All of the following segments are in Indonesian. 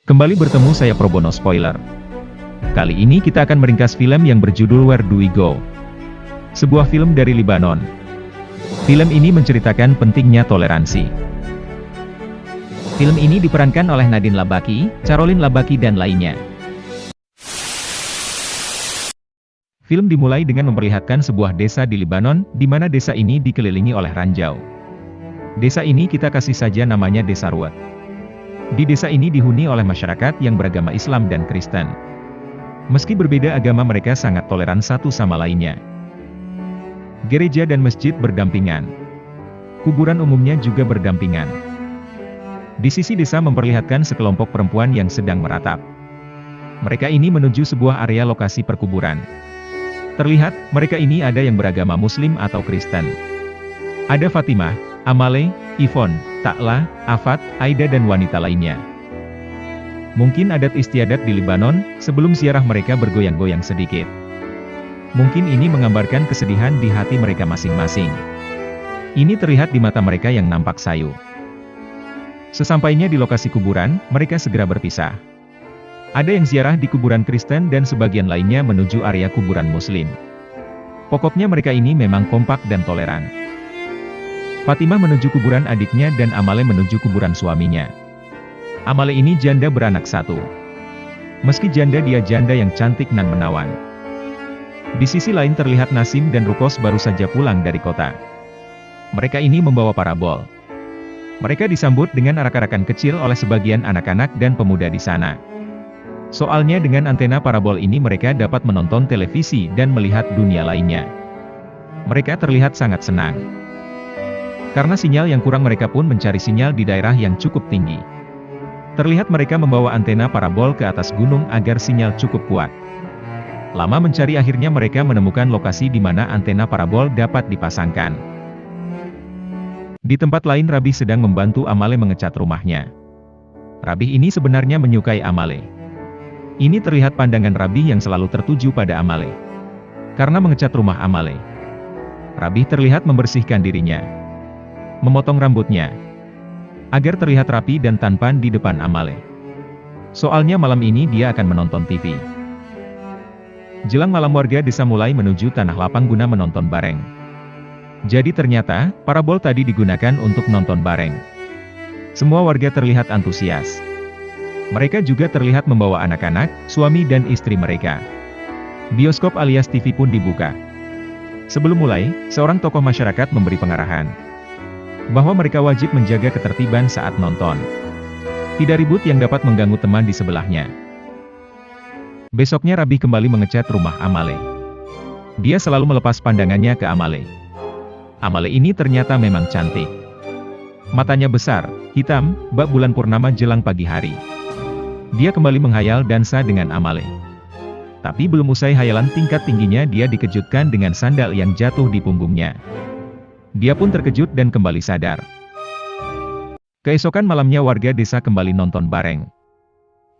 Kembali bertemu saya Probono Spoiler. Kali ini kita akan meringkas film yang berjudul Where Do We Go? Sebuah film dari Lebanon. Film ini menceritakan pentingnya toleransi. Film ini diperankan oleh Nadine Labaki, Caroline Labaki dan lainnya. Film dimulai dengan memperlihatkan sebuah desa di Lebanon, di mana desa ini dikelilingi oleh ranjau. Desa ini kita kasih saja namanya Desa Ruat. Di desa ini dihuni oleh masyarakat yang beragama Islam dan Kristen. Meski berbeda agama, mereka sangat toleran satu sama lainnya. Gereja dan masjid berdampingan. Kuburan umumnya juga berdampingan. Di sisi desa memperlihatkan sekelompok perempuan yang sedang meratap. Mereka ini menuju sebuah area lokasi perkuburan. Terlihat, mereka ini ada yang beragama Muslim atau Kristen. Ada Fatimah, Amale, Yvonne, Takla, Afat, Aida dan wanita lainnya. Mungkin adat istiadat di Lebanon, sebelum ziarah mereka bergoyang-goyang sedikit. Mungkin ini menggambarkan kesedihan di hati mereka masing-masing. Ini terlihat di mata mereka yang nampak sayu. Sesampainya di lokasi kuburan, mereka segera berpisah. Ada yang ziarah di kuburan Kristen dan sebagian lainnya menuju area kuburan Muslim. Pokoknya mereka ini memang kompak dan toleran. Fatimah menuju kuburan adiknya dan Amale menuju kuburan suaminya. Amale ini janda beranak satu. Meski janda, dia janda yang cantik dan menawan. Di sisi lain terlihat Nasim dan Rukos baru saja pulang dari kota. Mereka ini membawa parabol. Mereka disambut dengan arak-arakan kecil oleh sebagian anak-anak dan pemuda di sana. Soalnya dengan antena parabol ini mereka dapat menonton televisi dan melihat dunia lainnya. Mereka terlihat sangat senang. Karena sinyal yang kurang, mereka pun mencari sinyal di daerah yang cukup tinggi. Terlihat mereka membawa antena parabol ke atas gunung agar sinyal cukup kuat. Lama mencari, akhirnya mereka menemukan lokasi di mana antena parabol dapat dipasangkan. Di tempat lain Rabi sedang membantu Amale mengecat rumahnya. Rabi ini sebenarnya menyukai Amale. Ini terlihat pandangan Rabi yang selalu tertuju pada Amale. Karena mengecat rumah Amale, Rabi terlihat membersihkan dirinya, memotong rambutnya, agar terlihat rapi dan tampan di depan Amale. Soalnya malam ini dia akan menonton TV. Jelang malam warga desa mulai menuju tanah lapang guna menonton bareng. Jadi ternyata, parabol tadi digunakan untuk nonton bareng. Semua warga terlihat antusias. Mereka juga terlihat membawa anak-anak, suami dan istri mereka. Bioskop alias TV pun dibuka. Sebelum mulai, seorang tokoh masyarakat memberi pengarahan bahwa mereka wajib menjaga ketertiban saat nonton. Tidak ribut yang dapat mengganggu teman di sebelahnya. Besoknya Rabi kembali mengecat rumah Amale. Dia selalu melepas pandangannya ke Amale. Amale ini ternyata memang cantik. Matanya besar, hitam, bak bulan purnama jelang pagi hari. Dia kembali menghayal dansa dengan Amale. Tapi belum usai hayalan tingkat tingginya, dia dikejutkan dengan sandal yang jatuh di punggungnya. Dia pun terkejut dan kembali sadar. Keesokan malamnya warga desa kembali nonton bareng.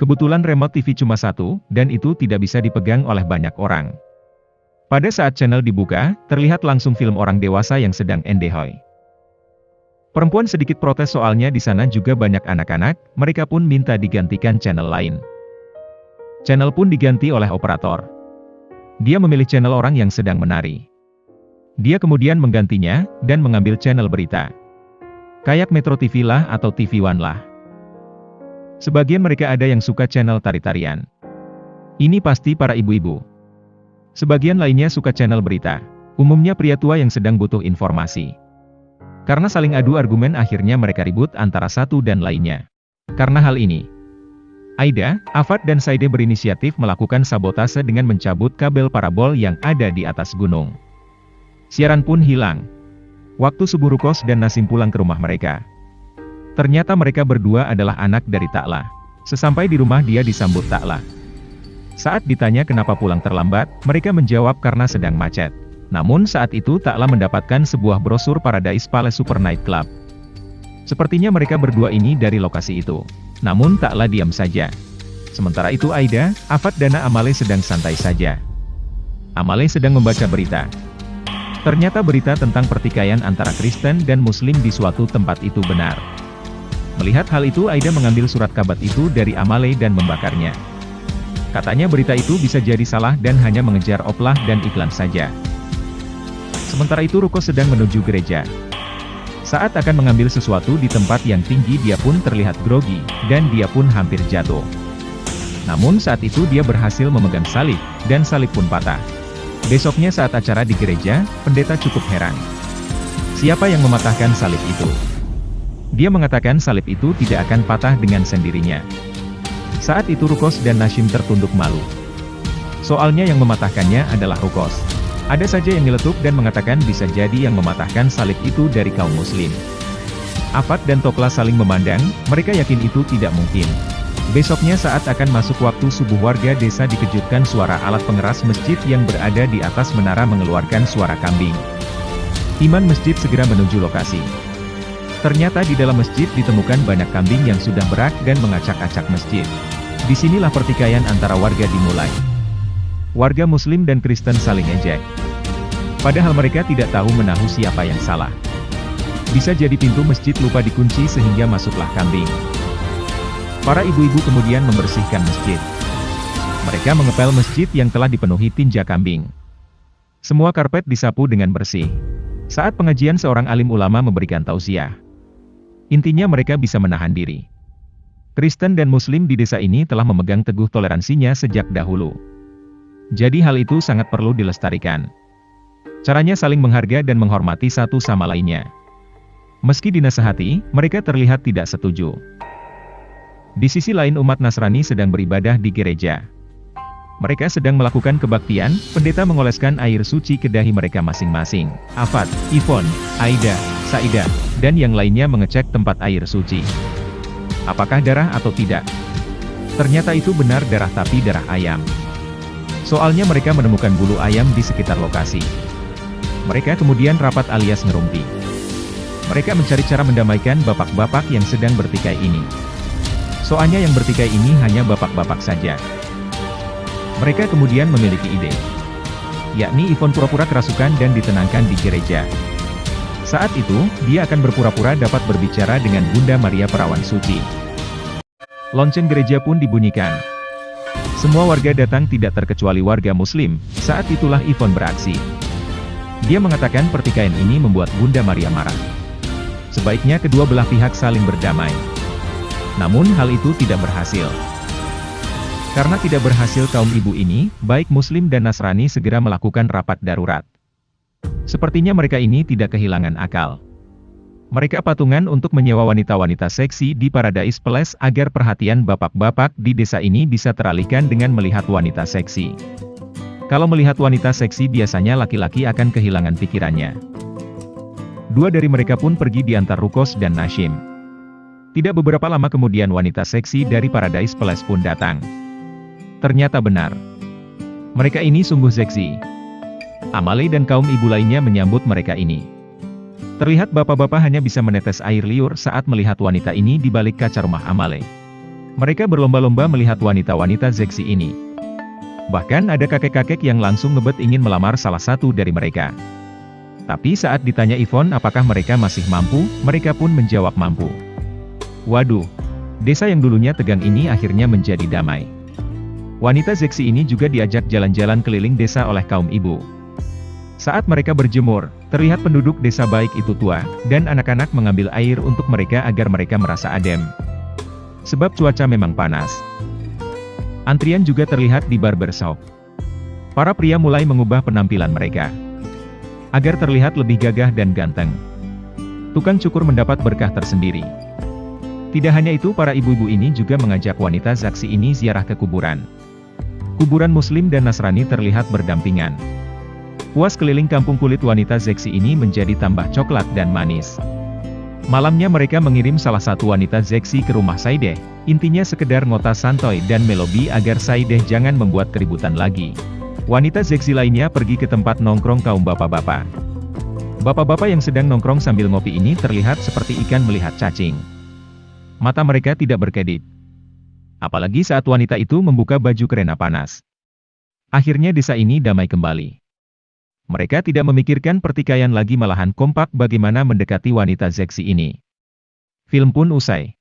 Kebetulan remote TV cuma satu, dan itu tidak bisa dipegang oleh banyak orang. Pada saat channel dibuka, terlihat langsung film orang dewasa yang sedang endehoy. Perempuan sedikit protes soalnya di sana juga banyak anak-anak, mereka pun minta digantikan channel lain. Channel pun diganti oleh operator. Dia memilih channel orang yang sedang menari. Dia kemudian menggantinya, dan mengambil channel berita. Kayak Metro TV lah atau TV One lah. Sebagian mereka ada yang suka channel tari-tarian. Ini pasti para ibu-ibu. Sebagian lainnya suka channel berita. Umumnya pria tua yang sedang butuh informasi. Karena saling adu argumen akhirnya mereka ribut antara satu dan lainnya. Karena hal ini, Aida, Afat dan Saide berinisiatif melakukan sabotase dengan mencabut kabel parabol yang ada di atas gunung. Siaran pun hilang. Waktu subuh Rukos dan Nasim pulang ke rumah mereka. Ternyata mereka berdua adalah anak dari Takla. Sesampai di rumah dia disambut Takla. Saat ditanya kenapa pulang terlambat, mereka menjawab karena sedang macet. Namun saat itu Takla mendapatkan sebuah brosur Paradise Palace Super Night Club. Sepertinya mereka berdua ini dari lokasi itu. Namun Takla diam saja. Sementara itu Aida, Afat dan Amale sedang santai saja. Amale sedang membaca berita. Ternyata berita tentang pertikaian antara Kristen dan Muslim di suatu tempat itu benar. Melihat hal itu, Aida mengambil surat kabar itu dari Amale dan membakarnya. Katanya berita itu bisa jadi salah dan hanya mengejar oplah dan iklan saja. Sementara itu Rukos sedang menuju gereja. Saat akan mengambil sesuatu di tempat yang tinggi, dia pun terlihat grogi, dan dia pun hampir jatuh. Namun saat itu dia berhasil memegang salib, dan salib pun patah. Besoknya saat acara di gereja, pendeta cukup heran. Siapa yang mematahkan salib itu? Dia mengatakan salib itu tidak akan patah dengan sendirinya. Saat itu Rukos dan Nashim tertunduk malu. Soalnya yang mematahkannya adalah Rukos. Ada saja yang nyeletuk dan mengatakan bisa jadi yang mematahkan salib itu dari kaum muslim. Afat dan Tokla saling memandang, mereka yakin itu tidak mungkin. Besoknya saat akan masuk waktu subuh, warga desa dikejutkan suara alat pengeras masjid yang berada di atas menara mengeluarkan suara kambing. Imam masjid segera menuju lokasi. Ternyata di dalam masjid ditemukan banyak kambing yang sudah berak dan mengacak-acak masjid. Disinilah pertikaian antara warga dimulai. Warga Muslim dan Kristen saling ejek. Padahal mereka tidak tahu menahu siapa yang salah. Bisa jadi pintu masjid lupa dikunci sehingga masuklah kambing. Para ibu-ibu kemudian membersihkan masjid. Mereka mengepel masjid yang telah dipenuhi tinja kambing. Semua karpet disapu dengan bersih. Saat pengajian seorang alim ulama memberikan tausiah. Intinya mereka bisa menahan diri. Kristen dan Muslim di desa ini telah memegang teguh toleransinya sejak dahulu. Jadi hal itu sangat perlu dilestarikan. Caranya saling menghargai dan menghormati satu sama lainnya. Meski dinasehati, mereka terlihat tidak setuju. Di sisi lain umat Nasrani sedang beribadah di gereja. Mereka sedang melakukan kebaktian, pendeta mengoleskan air suci ke dahi mereka masing-masing. Afat, Ivon, Aida, Saida, dan yang lainnya mengecek tempat air suci. Apakah darah atau tidak? Ternyata itu benar darah, tapi darah ayam. Soalnya mereka menemukan bulu ayam di sekitar lokasi. Mereka kemudian rapat alias ngerumpi. Mereka mencari cara mendamaikan bapak-bapak yang sedang bertikai ini. Soalnya yang bertikai ini hanya bapak-bapak saja. Mereka kemudian memiliki ide. Yakni Ivon pura-pura kerasukan dan ditenangkan di gereja. Saat itu, dia akan berpura-pura dapat berbicara dengan Bunda Maria Perawan Suci. Lonceng gereja pun dibunyikan. Semua warga datang tidak terkecuali warga Muslim. Saat itulah Ivon beraksi. Dia mengatakan pertikaian ini membuat Bunda Maria marah. Sebaiknya kedua belah pihak saling berdamai. Namun hal itu tidak berhasil. Karena tidak berhasil, kaum ibu ini, baik Muslim dan Nasrani, segera melakukan rapat darurat. Sepertinya mereka ini tidak kehilangan akal. Mereka patungan untuk menyewa wanita-wanita seksi di Paradise Palace agar perhatian bapak-bapak di desa ini bisa teralihkan dengan melihat wanita seksi. Kalau melihat wanita seksi biasanya laki-laki akan kehilangan pikirannya. Dua dari mereka pun pergi diantar Rukos dan Nashim. Tidak beberapa lama kemudian wanita seksi dari Paradise Palace pun datang. Ternyata benar. Mereka ini sungguh seksi. Amale dan kaum ibu lainnya menyambut mereka ini. Terlihat bapak-bapak hanya bisa menetes air liur saat melihat wanita ini di balik kaca rumah Amale. Mereka berlomba-lomba melihat wanita-wanita seksi ini. Bahkan ada kakek-kakek yang langsung ngebet ingin melamar salah satu dari mereka. Tapi saat ditanya Ivon apakah mereka masih mampu, mereka pun menjawab mampu. Waduh, desa yang dulunya tegang ini akhirnya menjadi damai. Wanita seksi ini juga diajak jalan-jalan keliling desa oleh kaum ibu. Saat mereka berjemur, terlihat penduduk desa baik itu tua, dan anak-anak mengambil air untuk mereka agar mereka merasa adem. Sebab cuaca memang panas. Antrian juga terlihat di barbershop. Para pria mulai mengubah penampilan mereka. Agar terlihat lebih gagah dan ganteng. Tukang cukur mendapat berkah tersendiri. Tidak hanya itu, para ibu-ibu ini juga mengajak wanita seksi ini ziarah ke kuburan. Kuburan Muslim dan Nasrani terlihat berdampingan. Puas keliling kampung, kulit wanita seksi ini menjadi tambah coklat dan manis. Malamnya mereka mengirim salah satu wanita seksi ke rumah Saideh, intinya sekedar ngotas santoy dan melobi agar Saideh jangan membuat keributan lagi. Wanita seksi lainnya pergi ke tempat nongkrong kaum bapak-bapak. Bapak-bapak yang sedang nongkrong sambil ngopi ini terlihat seperti ikan melihat cacing. Mata mereka tidak berkedip. Apalagi saat wanita itu membuka baju kerena panas. Akhirnya desa ini damai kembali. Mereka tidak memikirkan pertikaian lagi, malahan kompak bagaimana mendekati wanita seksi ini. Film pun usai.